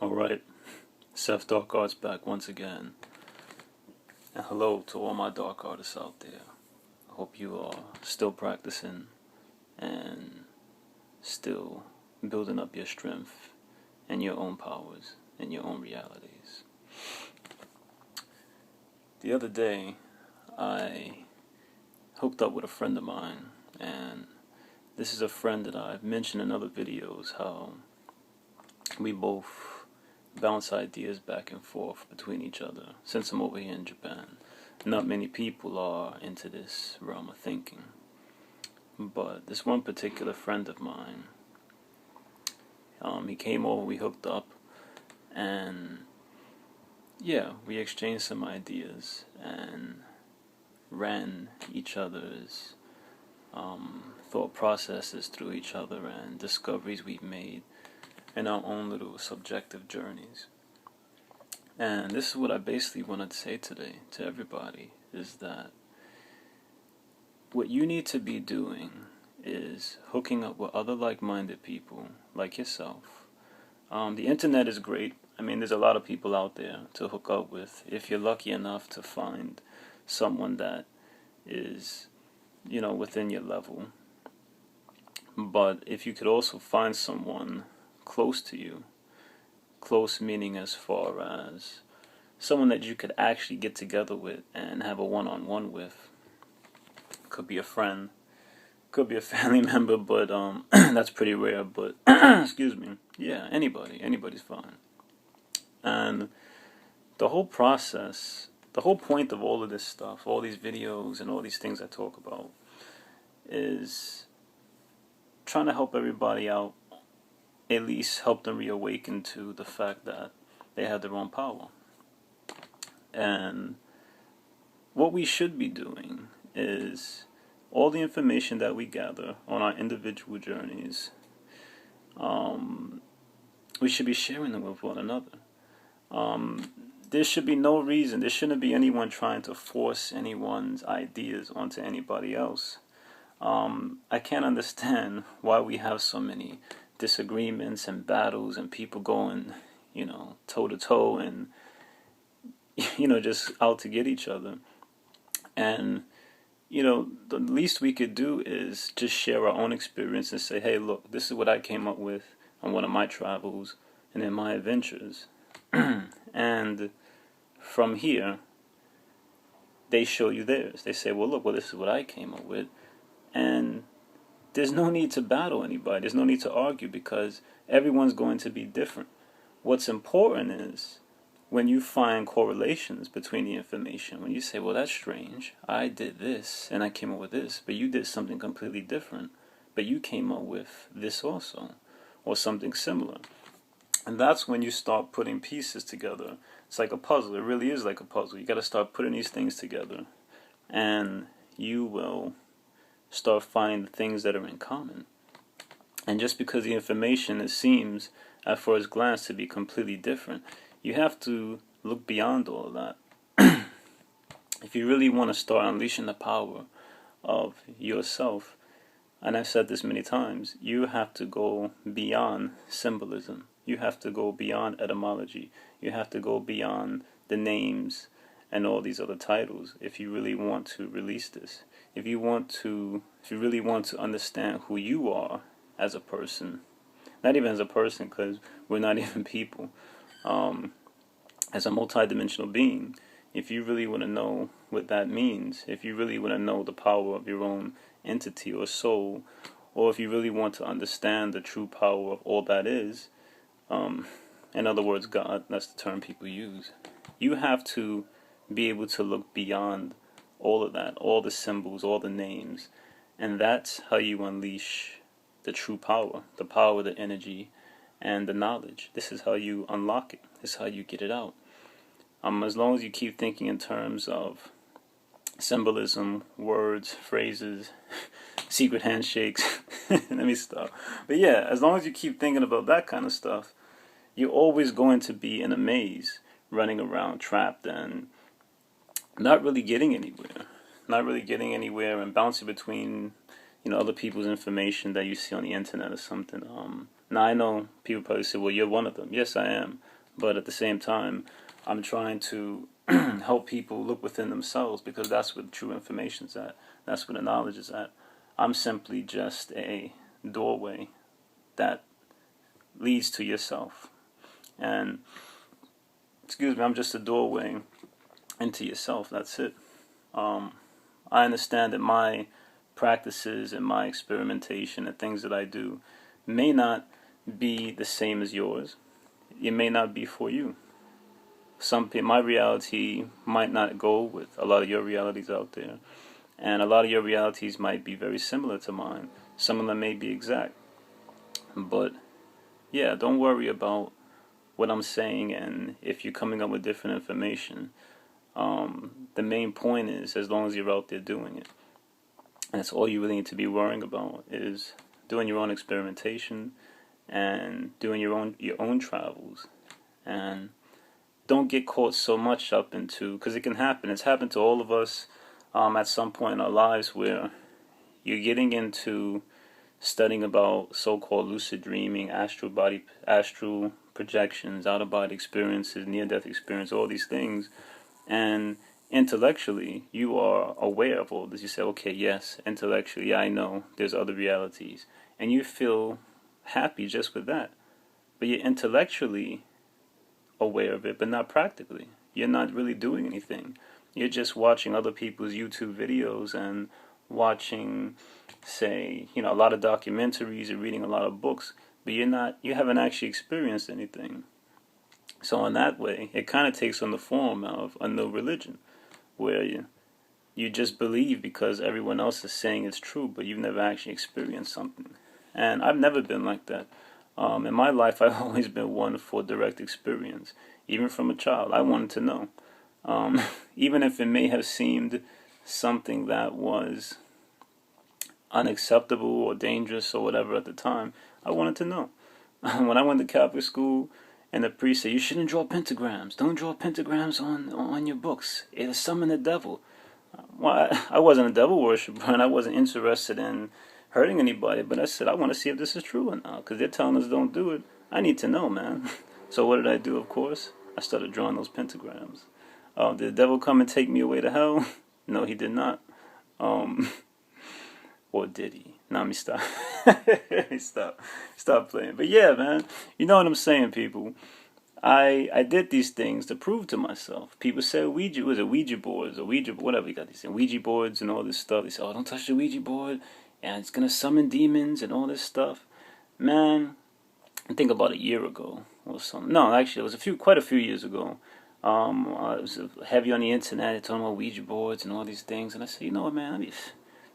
Alright, Seth Dark Arts back once again. And hello to all my dark artists out there. I hope you are still practicing and still building up your strength and your own powers and your own realities. The other day, I hooked up with a friend of mine, and this is a friend that I've mentioned in other videos, how we both bounce ideas back and forth between each other. Since I'm over here in Japan, not many people are into this realm of thinking. But this one particular friend of mine, he came over, we hooked up, and yeah, we exchanged some ideas and ran each other's thought processes through each other and discoveries we've made in our own little subjective journeys. And this is what I basically wanted to say today to everybody, is that what you need to be doing is hooking up with other like-minded people like yourself. The internet is great. I mean, there's a lot of people out there to hook up with if you're lucky enough to find someone that is, within your level. But if you could also find someone close to you, close meaning as far as someone that you could actually get together with and have a one-on-one with. Could be a friend, could be a family member, but that's pretty rare. But excuse me, yeah, anybody's fine. And the whole process, the whole point of all of this stuff, all these videos and all these things I talk about, is trying to help everybody out, at least help them reawaken to the fact that they have their own power. And what we should be doing is all the information that we gather on our individual journeys, we should be sharing them with one another. There should be no reason, there shouldn't be anyone trying to force anyone's ideas onto anybody else. I can't understand why we have so many disagreements and battles and people going, toe to toe and, just out to get each other. And, the least we could do is just share our own experience and say, hey, look, this is what I came up with on one of my travels and in my adventures. And from here, they show you theirs. They say, well, this is what I came up with. And there's no need to battle anybody. There's no need to argue because everyone's going to be different. What's important is when you find correlations between the information, when you say, well, that's strange. I did this and I came up with this, but you did something completely different. But you came up with this also, or something similar. And that's when you start putting pieces together. It's like a puzzle. It really is like a puzzle. You got to start putting these things together. And you will start finding the things that are in common. And just because the information seems at first glance to be completely different, you have to look beyond all of that. If you really want to start unleashing the power of yourself, and I've said this many times, you have to go beyond symbolism. You have to go beyond etymology. You have to go beyond the names and all these other titles if you really want to release this. If you really want to understand who you are as a person, not even as a person because we're not even people, as a multidimensional being, if you really want to know what that means, if you really want to know the power of your own entity or soul, or if you really want to understand the true power of all that is, in other words, God, that's the term people use, you have to be able to look beyond all of that, all the symbols, all the names, and that's how you unleash the true power, the energy, and the knowledge. This is how you unlock it. This is how you get it out. As long as you keep thinking in terms of symbolism, words, phrases, secret handshakes, let me stop. But yeah, as long as you keep thinking about that kind of stuff, you're always going to be in a maze, running around trapped and not really getting anywhere and bouncing between, other people's information that you see on the internet or something. Now, I know people probably say, well, you're one of them. Yes, I am. But at the same time, I'm trying to help people look within themselves, because that's where the true information's at. That's where the knowledge is at. I'm simply just a doorway that leads to yourself. And, excuse me, I'm just a doorway into yourself. That's it. I understand that my practices and my experimentation and things that I do may not be the same as yours. It may not be for you. My reality might not go with a lot of your realities out there, and a lot of your realities might be very similar to mine. Some of them may be exact, but yeah, don't worry about what I'm saying, and if you're coming up with different information. The main point is, as long as you're out there doing it, and that's all you really need to be worrying about, is doing your own experimentation and doing your own travels. And don't get caught so much up into, because it can happen. It's happened to all of us at some point in our lives, where you're getting into studying about so-called lucid dreaming, astral projections, out-of-body experiences, near-death experience, all these things. And intellectually, you are aware of all this. You say, okay, yes, intellectually, I know there's other realities. And you feel happy just with that. But you're intellectually aware of it, but not practically. You're not really doing anything. You're just watching other people's YouTube videos and watching, say, a lot of documentaries and reading a lot of books, but you haven't actually experienced anything. So in that way, it kind of takes on the form of a new religion, where you just believe because everyone else is saying it's true, but you've never actually experienced something. And I've never been like that. In my life, I've always been one for direct experience. Even from a child, I wanted to know. Even if it may have seemed something that was unacceptable or dangerous or whatever at the time, I wanted to know. When I went to Catholic school, and the priest said, you shouldn't draw pentagrams. Don't draw pentagrams on your books. It'll summon the devil. Well, I wasn't a devil worshiper, and I wasn't interested in hurting anybody, but I said, I want to see if this is true or not, because they're telling us don't do it. I need to know, man. So what did I do, of course? I started drawing those pentagrams. Did the devil come and take me away to hell? No, he did not. Or did he? Nah, let me stop. Stop playing. But yeah, man, you know what I'm saying, people. I did these things to prove to myself. People say Ouija boards, or whatever you got these things, Ouija boards and all this stuff. They say, oh, don't touch the Ouija board, and it's gonna summon demons and all this stuff. Man, I think about a year ago or something. No, actually, it was quite a few years ago. I was heavy on the internet, talking about Ouija boards and all these things, and I said, you know what, man, let me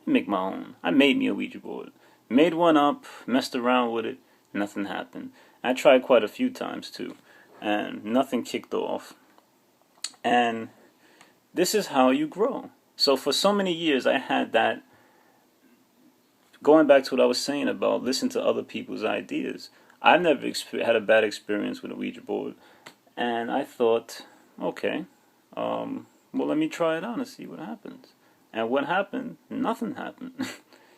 make my own. I made me a Ouija board. Made one up, messed around with it, nothing happened. I tried quite a few times too, and nothing kicked off. And this is how you grow. So for so many years I had that, going back to what I was saying about listening to other people's ideas. I've never had a bad experience with a Ouija board, and I thought, okay, well, let me try it on and see what happens. And what happened? Nothing happened.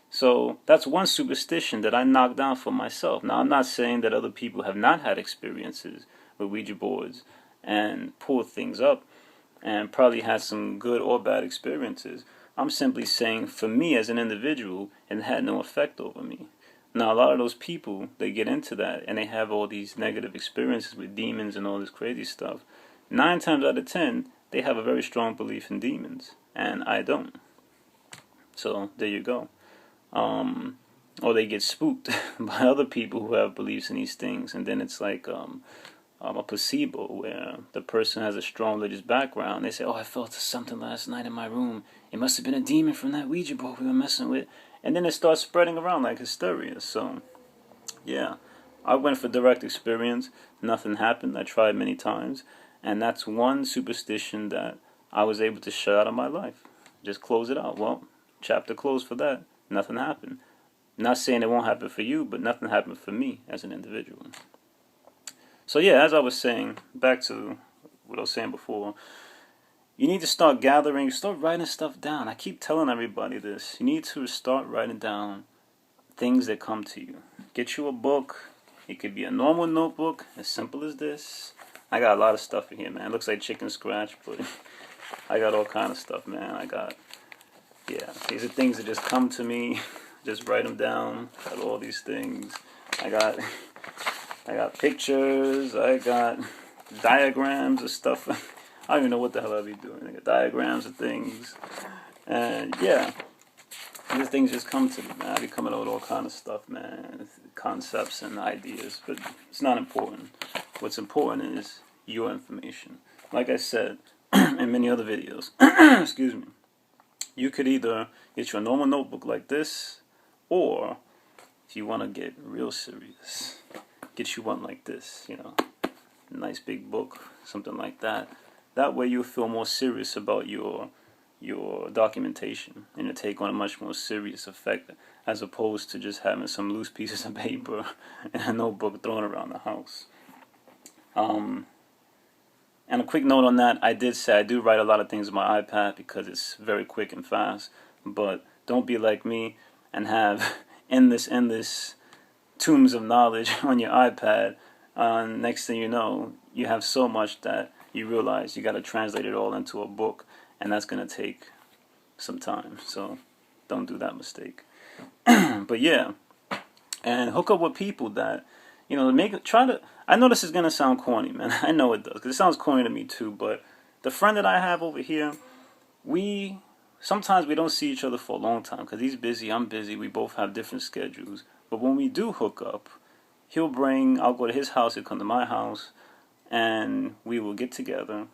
So that's one superstition that I knocked down for myself. Now, I'm not saying that other people have not had experiences with Ouija boards and pulled things up and probably had some good or bad experiences. I'm simply saying, for me as an individual, it had no effect over me. Now, a lot of those people, they get into that and they have all these negative experiences with demons and all this crazy stuff. 9 times out of 10, they have a very strong belief in demons, and I don't. So there you go. Or they get spooked by other people who have beliefs in these things, and then it's like a placebo where the person has a strong religious background. They say, oh, I felt something last night in my room. It must have been a demon from that Ouija board we were messing with. And then it starts spreading around like hysteria. So, yeah, I went for direct experience. Nothing happened. I tried many times. And that's one superstition that I was able to shut out of my life. Just close it out. Well, chapter closed for that. Nothing happened. Not saying it won't happen for you, but nothing happened for me as an individual. So yeah, as I was saying, back to what I was saying before, you need to start gathering, start writing stuff down. I keep telling everybody this. You need to start writing down things that come to you. Get you a book, It could be a normal notebook, as simple as this. I got a lot of stuff in here, man. It looks like chicken scratch, but I got all kind of stuff, man. Yeah, these are things that just come to me. Just write them down. Got all these things. I got pictures. I got diagrams of stuff. I don't even know what the hell I'll be doing. I got diagrams of things. And yeah, these things just come to me, man. I be coming up with all kind of stuff, man. Concepts and ideas. But it's not important. What's important is your information. Like I said in many other videos, excuse me, you could either get you a normal notebook like this, or if you want to get real serious, get you one like this, you know, a nice big book, something like that. That way you'll feel more serious about your documentation, and it'll take on a much more serious effect, as opposed to just having some loose pieces of paper and a notebook thrown around the house. And a quick note on that, I did say I do write a lot of things on my iPad because it's very quick and fast, but don't be like me and have endless tombs of knowledge on your iPad. Next thing you know, you have so much that you realize you got to translate it all into a book, and that's going to take some time, so don't do that mistake. But yeah, and hook up with people that, you know, I know this is going to sound corny, man. I know it does, because it sounds corny to me too, but the friend that I have over here, sometimes we don't see each other for a long time, because he's busy, I'm busy, we both have different schedules. But when we do hook up, I'll go to his house, he'll come to my house, and we will get together,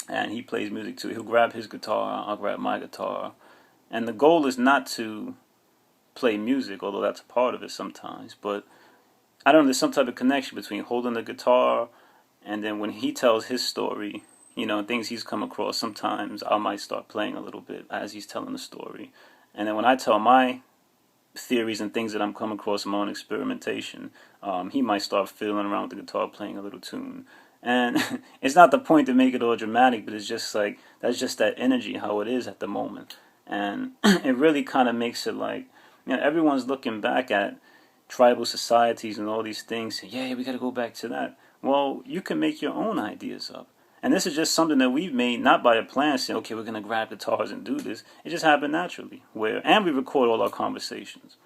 and he plays music too. He'll grab his guitar, I'll grab my guitar, and the goal is not to play music, although that's a part of it sometimes, but I don't know, there's some type of connection between holding the guitar, and then when he tells his story, you know, things he's come across, sometimes I might start playing a little bit as he's telling the story. And then when I tell my theories and things that I'm coming across in my own experimentation, he might start fiddling around with the guitar, playing a little tune. And it's not the point to make it all dramatic, but it's just like, that's just that energy, how it is at the moment. And it really kind of makes it like, you know, everyone's looking back at tribal societies and all these things, say, yeah, we got to go back to that. Well, you can make your own ideas up. And this is just something that we've made, not by a plan, saying, okay, we're going to grab guitars and do this. It just happened naturally. And we record all our conversations.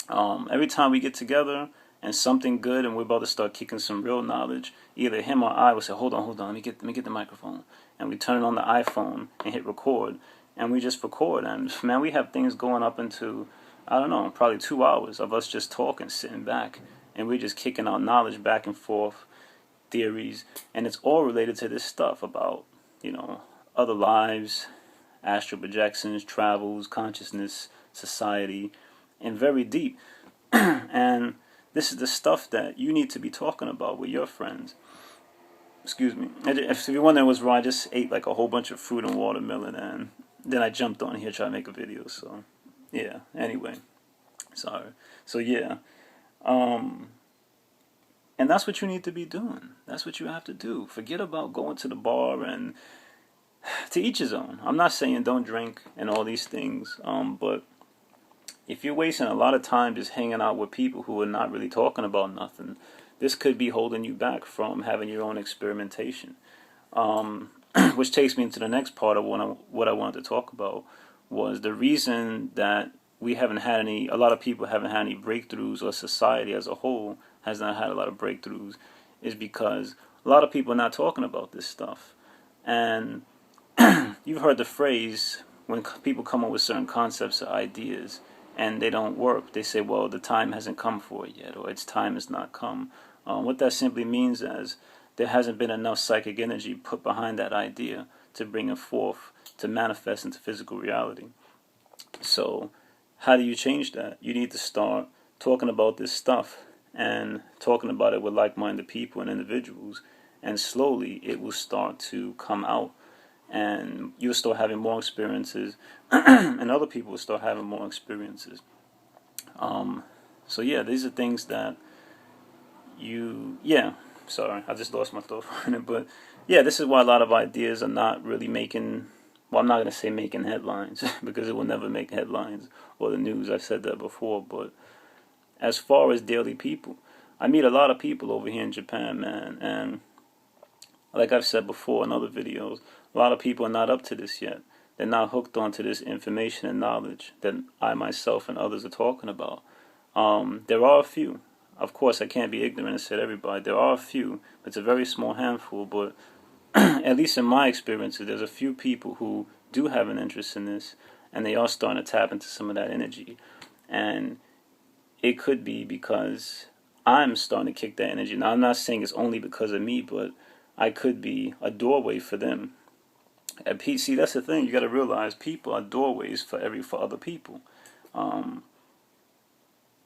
Every time we get together and something good and we're about to start kicking some real knowledge, either him or I will say, hold on, let me get the microphone. And we turn it on the iPhone and hit record. And we just record. And man, we have things going up into, I don't know, probably 2 hours of us just talking, sitting back. And we're just kicking our knowledge back and forth, theories, and it's all related to this stuff about, you know, other lives, astral projections, travels, consciousness, society, and very deep. And this is the stuff that you need to be talking about with your friends. Excuse me. If you're wondering what's wrong, I just ate like a whole bunch of fruit and watermelon, and then I jumped on here trying to make a video. So, yeah. Anyway, sorry. So yeah. And that's what you need to be doing. That's what you have to do. Forget about going to the bar, and to each his own. I'm not saying don't drink and all these things, but if you're wasting a lot of time just hanging out with people who are not really talking about nothing, this could be holding you back from having your own experimentation. Which takes me into the next part of what I wanted to talk about, was the reason that a lot of people haven't had any breakthroughs, or society as a whole has not had a lot of breakthroughs, is because a lot of people are not talking about this stuff. And you've heard the phrase, when people come up with certain concepts or ideas and they don't work, they say, well, the time hasn't come for it yet, or its time has not come. What that simply means is there hasn't been enough psychic energy put behind that idea to bring it forth, to manifest into physical reality. So how do you change that? You need to start talking about this stuff, and talking about it with like-minded people and individuals, and slowly it will start to come out, and you'll start having more experiences, and other people will start having more experiences. So yeah, these are things that sorry, I just lost my thought for a minute, but yeah, this is why a lot of ideas are not really making, well, I'm not going to say making headlines, because it will never make headlines or the news. I've said that before, but as far as daily people, I meet a lot of people over here in Japan, man, and like I've said before in other videos, a lot of people are not up to this yet. They're not hooked onto this information and knowledge that I myself and others are talking about. There are a few. Of course, I can't be ignorant and say everybody. There are a few. It's a very small handful, but at least in my experiences, there's a few people who do have an interest in this, and they are starting to tap into some of that energy. And it could be because I'm starting to kick that energy. Now, I'm not saying it's only because of me, but I could be a doorway for them. And see, that's the thing. You got to realize people are doorways for other people.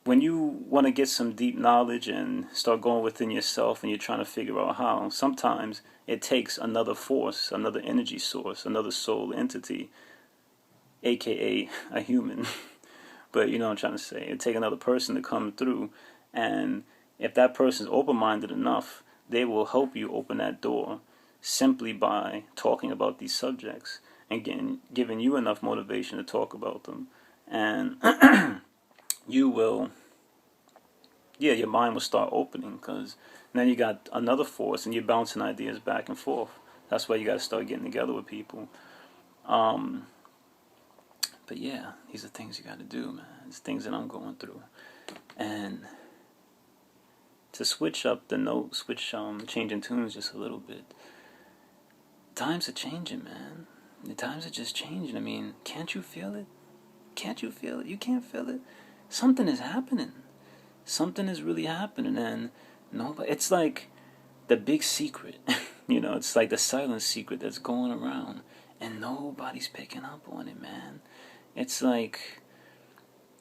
When you want to get some deep knowledge and start going within yourself and you're trying to figure out how, sometimes it takes another force, another energy source, another soul entity, aka a human. But you know what I'm trying to say. It takes another person to come through, and if that person is open-minded enough, they will help you open that door simply by talking about these subjects and giving you enough motivation to talk about them. And you will, your mind will start opening, because then you got another force and you're bouncing ideas back and forth. That's why you got to start getting together with people. But yeah, these are things you got to do, man. It's things that I'm going through. And to switch up the notes, changing tunes just a little bit. Times are changing, man. The times are just changing. I mean, can't you feel it? Can't you feel it? You can't feel it? Something is happening. Something is really happening, and nobody. It's like the big secret. It's like the silent secret that's going around, and nobody's picking up on it, man. It's like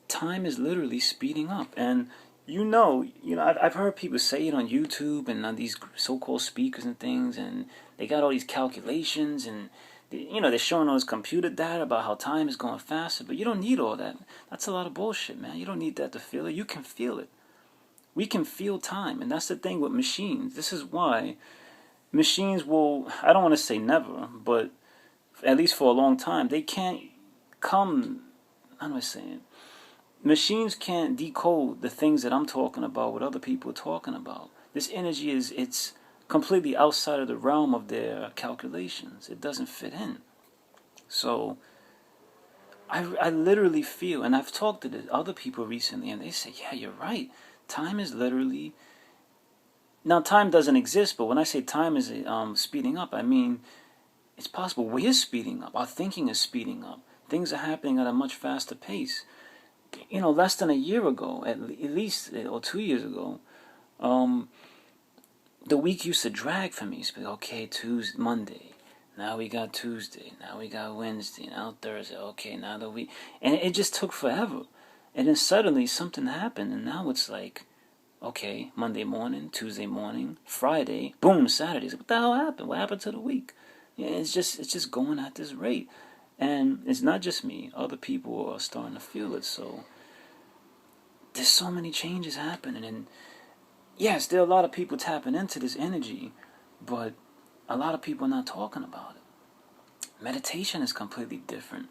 time is literally speeding up, and I've heard people say it on YouTube and on these so-called speakers and things, and they got all these calculations, and they're showing all this computer data about how time is going faster, but you don't need all that. That's a lot of bullshit, man. You don't need that to feel it. You can feel it. We can feel time, and that's the thing with machines. This is why machines will, I don't want to say never, but at least for a long time, they can't come, how do I say it? Machines can't decode the things that I'm talking about, what other people are talking about. This energy it's completely outside of the realm of their calculations. It doesn't fit in. So I literally feel, and I've talked to other people recently, and they say, yeah, you're right. Time is literally, now time doesn't exist, but when I say time is speeding up, I mean it's possible we're speeding up. Our thinking is speeding up. Things are happening at a much faster pace. Less than a year ago, at least, or 2 years ago, the week used to drag for me. It's like, okay, Tuesday, Monday, now we got Tuesday, now we got Wednesday, now Thursday, okay, now the week, and it just took forever. And then suddenly something happened, and now it's like, okay, Monday morning, Tuesday morning, Friday, boom, Saturday. What the hell happened? What happened to the week? Yeah, it's just going at this rate. And it's not just me. Other people are starting to feel it. So there's so many changes happening. And yes, there are a lot of people tapping into this energy, but a lot of people are not talking about it. Meditation is completely different.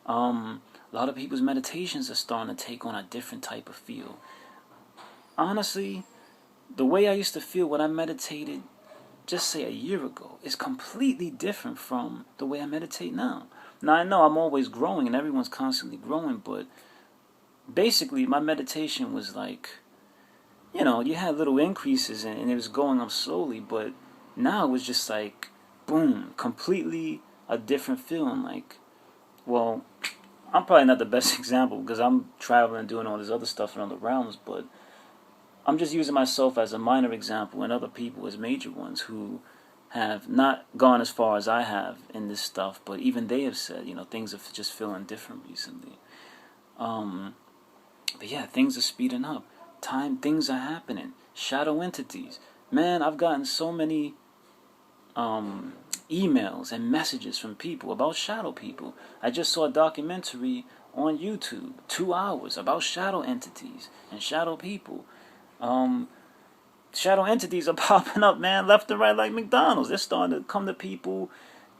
A lot of people's meditations are starting to take on a different type of feel. Honestly, the way I used to feel when I meditated, just say a year ago, is completely different from the way I meditate now. Now, I know I'm always growing and everyone's constantly growing, but basically my meditation was like, you had little increases and it was going up slowly, but now it was just like, boom, completely a different feeling. Like, well, I'm probably not the best example because I'm traveling and doing all this other stuff in other realms, but I'm just using myself as a minor example and other people as major ones who have not gone as far as I have in this stuff, but even they have said, things are just feeling different recently. But yeah, things are speeding up. Things are happening. Shadow entities. Man, I've gotten so many emails and messages from people about shadow people. I just saw a documentary on YouTube, 2 hours, about shadow entities and shadow people. Shadow entities are popping up, man, left and right like McDonald's. They're starting to come to people,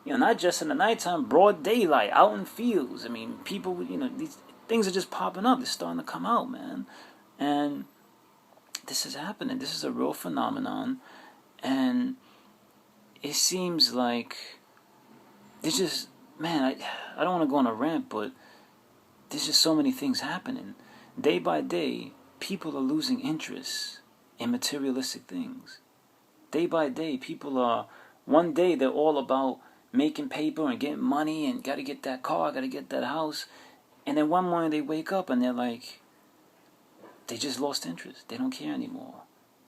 not just in the nighttime, broad daylight, out in fields. I mean, people, these things are just popping up. They're starting to come out, man. And this is happening. This is a real phenomenon, and it seems like there's just, man, I don't want to go on a rant, but there's just so many things happening. Day by day, people are losing interest in materialistic things. Day by day, people are, one day they're all about making paper and getting money and got to get that car, got to get that house. And then one morning they wake up and they're like, they just lost interest. They don't care anymore.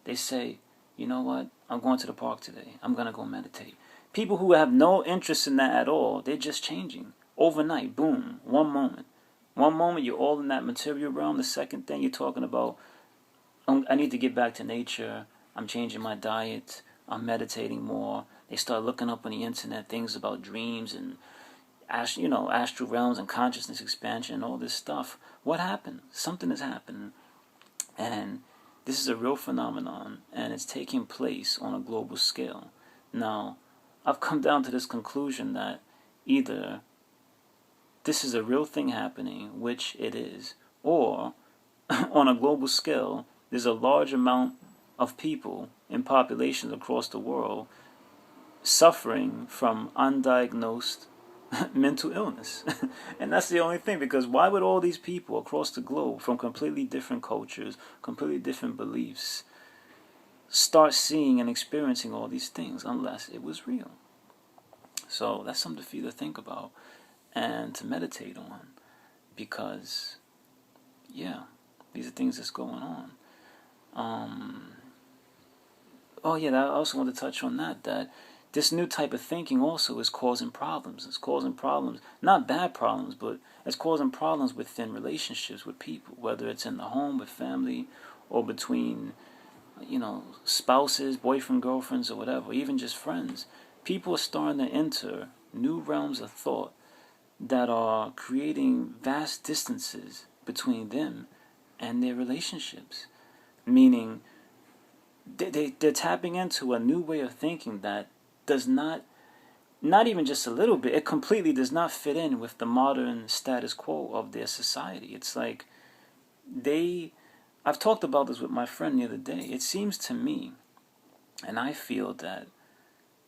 They say, you know what? I'm going to the park today. I'm going to go meditate. People who have no interest in that at all, they're just changing. Overnight, boom, one moment. One moment you're all in that material realm. The second thing you're talking about, I need to get back to nature. I'm changing my diet. I'm meditating more. They start looking up on the internet things about dreams and astral realms and consciousness expansion and all this stuff. What happened? Something has happened. And this is a real phenomenon, and it's taking place on a global scale. Now, I've come down to this conclusion that either this is a real thing happening, which it is, or on a global scale, there's a large amount of people in populations across the world suffering from undiagnosed mental illness. And that's the only thing, because why would all these people across the globe from completely different cultures, completely different beliefs, start seeing and experiencing all these things unless it was real? So that's something for you to think about and to meditate on, because yeah, these are things that's going on. Oh yeah, I also want to touch on that this new type of thinking also is causing problems. It's causing problems, not bad problems, but it's causing problems within relationships with people, whether it's in the home with family or between, spouses, boyfriend, girlfriends, or whatever, even just friends. People are starting to enter new realms of thought that are creating vast distances between them and their relationships. Meaning, they're tapping into a new way of thinking that does not even just a little bit, it completely does not fit in with the modern status quo of their society. It's like I've talked about this with my friend the other day. It seems to me, and I feel that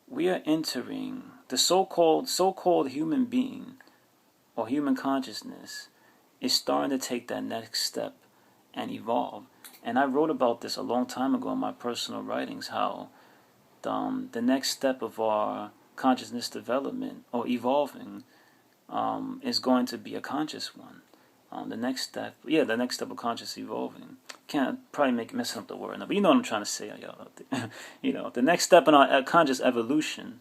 we are entering the so-called human being or human consciousness is starting to take that next step and evolve. And I wrote about this a long time ago in my personal writings, how the next step of our consciousness development or evolving is going to be a conscious one. The next step of conscious evolving. Can't probably messing up the word now, but you know what I'm trying to say, y'all. The next step in our conscious evolution.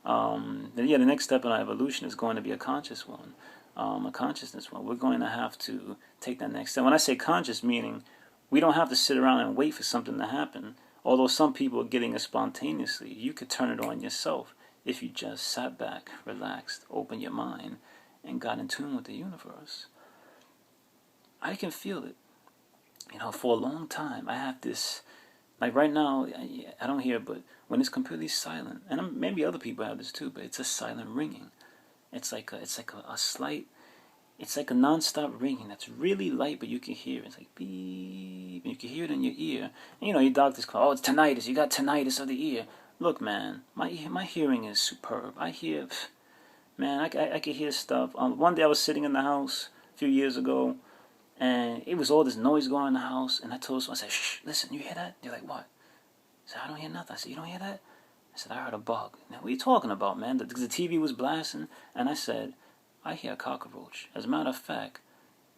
The next step in our evolution is going to be a conscious one, a consciousness one. We're going to have to take that next step. When I say conscious, meaning we don't have to sit around and wait for something to happen. Although some people are getting it spontaneously, you could turn it on yourself if you just sat back, relaxed, opened your mind, and got in tune with the universe. I can feel it. For a long time, I have this, like right now, I don't hear it, but when it's completely silent, and maybe other people have this too, but it's a silent ringing. It's like a slight, it's like a non-stop ringing that's really light, but you can hear it. It's like beep, and you can hear it in your ear. And your doctors call, it's tinnitus. You got tinnitus of the ear. Look, man, my hearing is superb. I hear, man, I can hear stuff. One day I was sitting in the house a few years ago, and it was all this noise going on in the house. And I told someone, I said, shh, listen, you hear that? They're like, what? I said, I don't hear nothing. I said, you don't hear that? I said, I heard a bug. Now, what are you talking about, man? The TV was blasting, and I said, I hear a cockroach. As a matter of fact,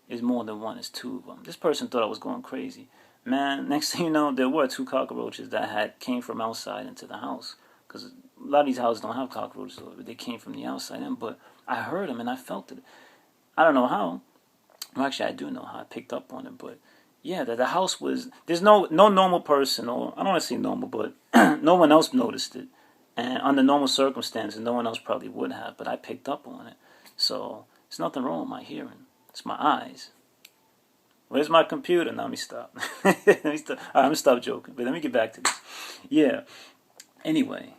it's more than one, it's two of them. This person thought I was going crazy. Man, next thing you know, there were two cockroaches that came from outside into the house. Because a lot of these houses don't have cockroaches, but they came from the outside in. But I heard them and I felt it. I don't know how. Well, actually, I do know how. I picked up on it. But yeah, the house was, there's no normal person, or I don't want to say normal, but no one else noticed it. And under normal circumstances, no one else probably would have. But I picked up on it. So, there's nothing wrong with my hearing. It's my eyes. Where's my computer? Now, let me stop. Let me stop. All right, I'm going to stop joking. But let me get back to this. Yeah. Anyway.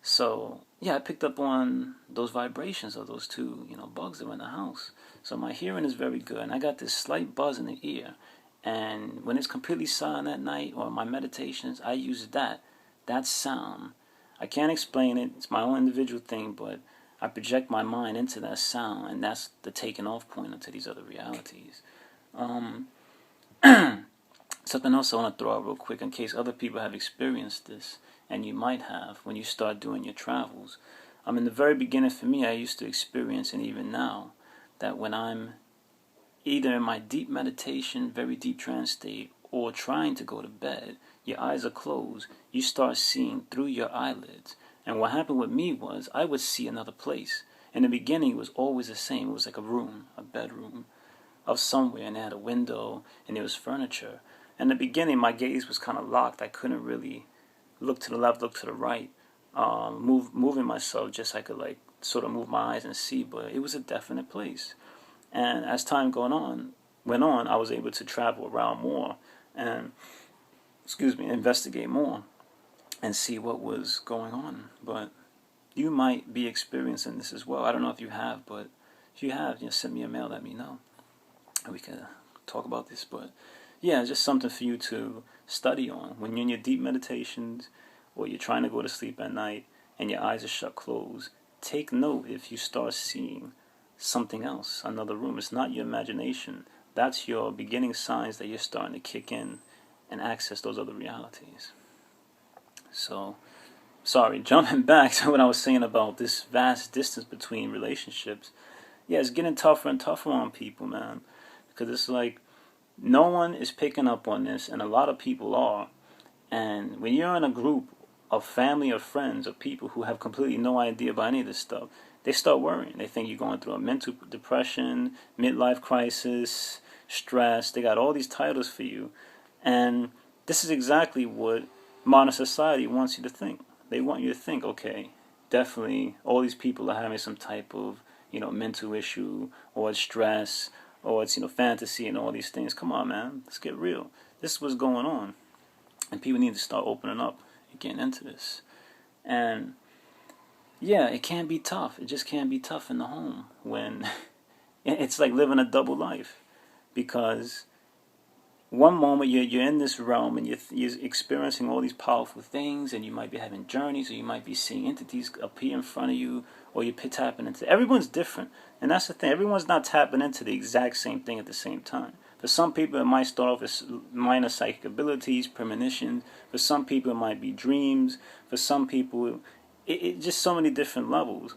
So, yeah, I picked up on those vibrations of those two, bugs that were in the house. So, my hearing is very good. And I got this slight buzz in the ear. And when it's completely silent at night or my meditations, I use that sound. I can't explain it. It's my own individual thing, but I project my mind into that sound, and that's the taking off point into these other realities. Something else I want to throw out real quick in case other people have experienced this, and you might have when you start doing your travels. In the very beginning for me, I used to experience, and even now, that when I'm either in my deep meditation, very deep trance state, or trying to go to bed, your eyes are closed, you start seeing through your eyelids. And what happened with me was I would see another place. In the beginning, it was always the same. It was like a room, a bedroom of somewhere, and it had a window, and there was furniture. In the beginning, my gaze was kind of locked. I couldn't really look to the left, look to the right, moving myself just so I could like sort of move my eyes and see, but it was a definite place. And as time went on, I was able to travel around more and, investigate more and see what was going on. But you might be experiencing this as well. I don't know if you have, but if you have, send me a mail, let me know, and we can talk about this. But yeah, it's just something for you to study on when you're in your deep meditations or you're trying to go to sleep at night and your eyes are shut closed. Take note if you start seeing something else, another room. It's not your imagination. That's your beginning signs that you're starting to kick in and access those other realities. So, sorry, jumping back to what I was saying about this vast distance between relationships. Yeah, it's getting tougher and tougher on people, man. Because it's like, no one is picking up on this, and a lot of people are. And when you're in a group of family or friends or people who have completely no idea about any of this stuff, they start worrying. They think you're going through a mental depression, midlife crisis, stress. They got all these titles for you. And this is exactly what modern society wants you to think. They want you to think, okay, definitely all these people are having some type of, mental issue, or it's stress, or it's, fantasy and all these things. Come on, man. Let's get real. This is what's going on. And people need to start opening up and getting into this. And yeah, it can be tough. It just can be tough in the home when it's like living a double life. Because one moment you're in this realm and you're experiencing all these powerful things, and you might be having journeys, or you might be seeing entities appear in front of you, or you're tapping into. Everyone's different, and that's the thing. Everyone's not tapping into the exact same thing at the same time. For some people, it might start off as minor psychic abilities, premonitions. For some people, it might be dreams. For some people, it just so many different levels.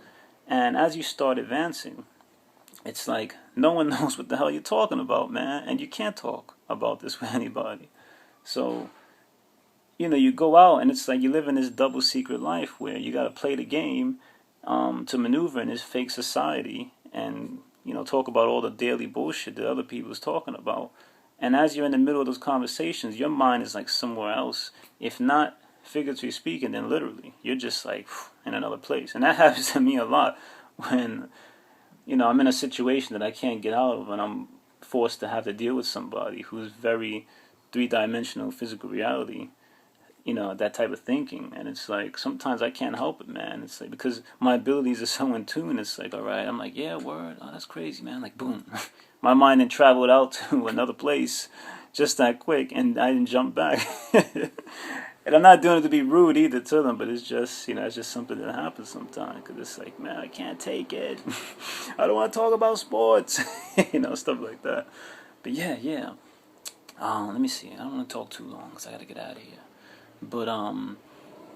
And as you start advancing, it's like no one knows what the hell you're talking about, man, and you can't talk about this with anybody. So, you go out and it's like you live in this double secret life where you got to play the game to maneuver in this fake society and, talk about all the daily bullshit that other people's talking about. And as you're in the middle of those conversations, your mind is like somewhere else. If not figuratively speaking, then literally, you're just like in another place. And that happens to me a lot when I'm in a situation that I can't get out of, and I'm forced to have to deal with somebody who's very three-dimensional physical reality, that type of thinking. And it's like, sometimes I can't help it, man. It's like, because my abilities are so in tune, it's like, all right, I'm like, yeah, word, oh, that's crazy, man. Like, boom. My mind then traveled out to another place just that quick, and I didn't jump back. And I'm not doing it to be rude either to them, but it's just, it's just something that happens sometimes. Because it's like, man, I can't take it. I don't want to talk about sports. Stuff like that. But yeah. Let me see. I don't want to talk too long because I got to get out of here. But,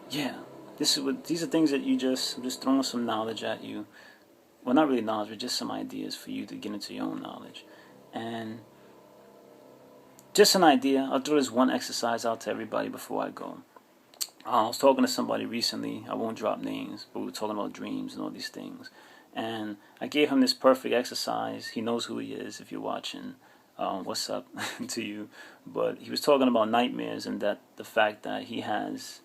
yeah. These are things that I'm just throwing some knowledge at you. Well, not really knowledge, but just some ideas for you to get into your own knowledge. And just an idea. I'll throw this one exercise out to everybody before I go. I was talking to somebody recently. I won't drop names, but we were talking about dreams and all these things. And I gave him this perfect exercise. He knows who he is if you're watching. What's up to you? But he was talking about nightmares and that the fact that he has,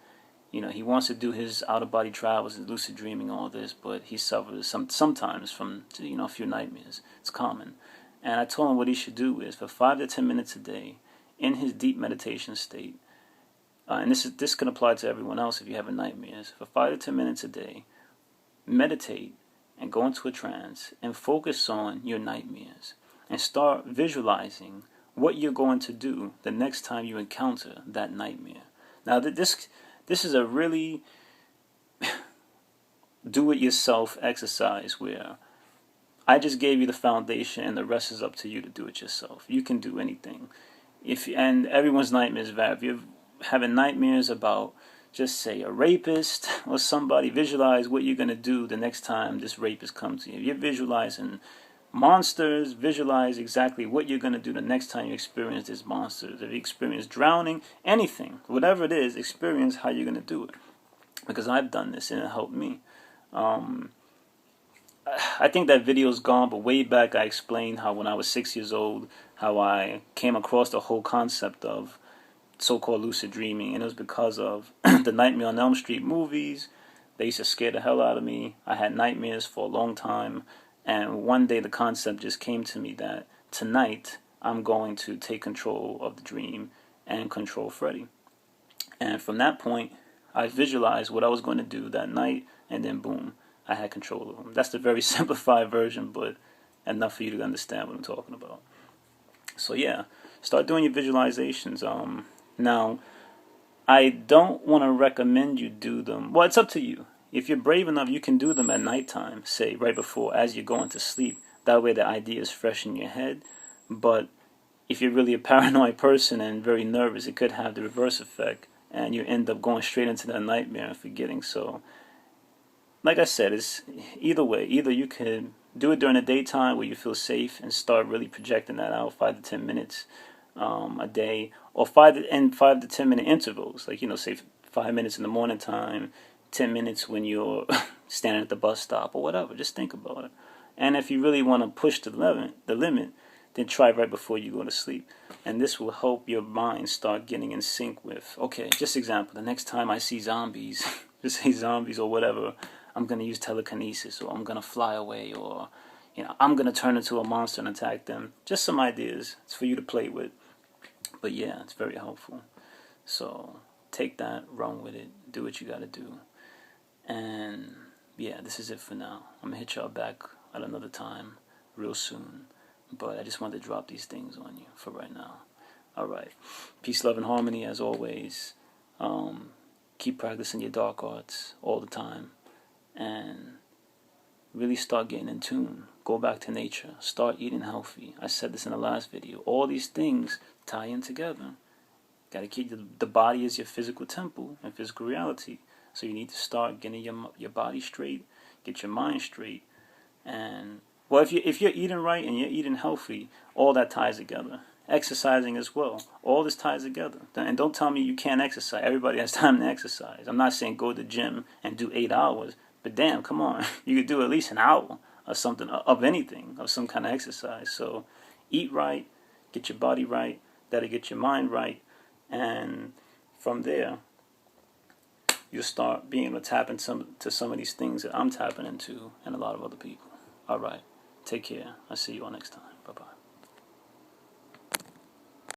he wants to do his out-of-body travels, his lucid dreaming, all this, but he suffers sometimes from, a few nightmares. It's common. And I told him what he should do is for 5 to 10 minutes a day in his deep meditation state, and this can apply to everyone else if you have nightmares, for 5 to 10 minutes a day, meditate and go into a trance and focus on your nightmares and start visualizing what you're going to do the next time you encounter that nightmare. Now, this is a really do-it-yourself exercise where I just gave you the foundation, and the rest is up to you to do it yourself. You can do anything. And everyone's nightmares vary. If you're having nightmares about, just say, a rapist or somebody, visualize what you're going to do the next time this rapist comes to you. If you're visualizing monsters, visualize exactly what you're going to do the next time you experience these monsters. If you experience drowning, anything, whatever it is, experience how you're going to do it. Because I've done this and it helped me. I think that video's gone, but way back I explained how when I was 6 years old, how I came across the whole concept of so-called lucid dreaming, and it was because of the Nightmare on Elm Street movies. They used to scare the hell out of me. I had nightmares for a long time, and one day the concept just came to me that tonight I'm going to take control of the dream and control Freddy. And from that point, I visualized what I was going to do that night, and then boom, I had control of them. That's the very simplified version, but enough for you to understand what I'm talking about. So yeah, start doing your visualizations. Now, I don't want to recommend you do them. Well, it's up to you. If you're brave enough, you can do them at nighttime, say right before, as you're going to sleep. That way the idea is fresh in your head. But if you're really a paranoid person and very nervous, it could have the reverse effect, and you end up going straight into that nightmare and forgetting. So, like I said, it's either way. Either you can do it during the daytime where you feel safe and start really projecting that out 5 to 10 minutes a day, or 5 to 10 minute intervals. Like, say 5 minutes in the morning time, 10 minutes when you're standing at the bus stop or whatever. Just think about it. And if you really want to push the limit, then try right before you go to sleep. And this will help your mind start getting in sync with, okay, just example, the next time I see zombies, just say zombies or whatever, I'm going to use telekinesis, or I'm going to fly away, or I'm going to turn into a monster and attack them. Just some ideas. It's for you to play with. But yeah, it's very helpful. So take that, run with it, do what you got to do. And yeah, this is it for now. I'm going to hit y'all back at another time real soon. But I just wanted to drop these things on you for right now. All right. Peace, love, and harmony as always. Keep practicing your dark arts all the time. And really start getting in tune. Go back to nature. Start eating healthy. I said this in the last video. All these things tie in together. Got to keep the body as your physical temple and physical reality. So you need to start getting your body straight, get your mind straight, and well, if you're eating right and you're eating healthy, all that ties together. Exercising as well. All this ties together. And don't tell me you can't exercise. Everybody has time to exercise. I'm not saying go to the gym and do 8 hours. But damn, come on. You could do at least an hour or something, of anything, of some kind of exercise. So eat right, get your body right, that'll get your mind right. And from there, you'll start being able to tap into some of these things that I'm tapping into and a lot of other people. All right. Take care. I'll see you all next time. Bye-bye.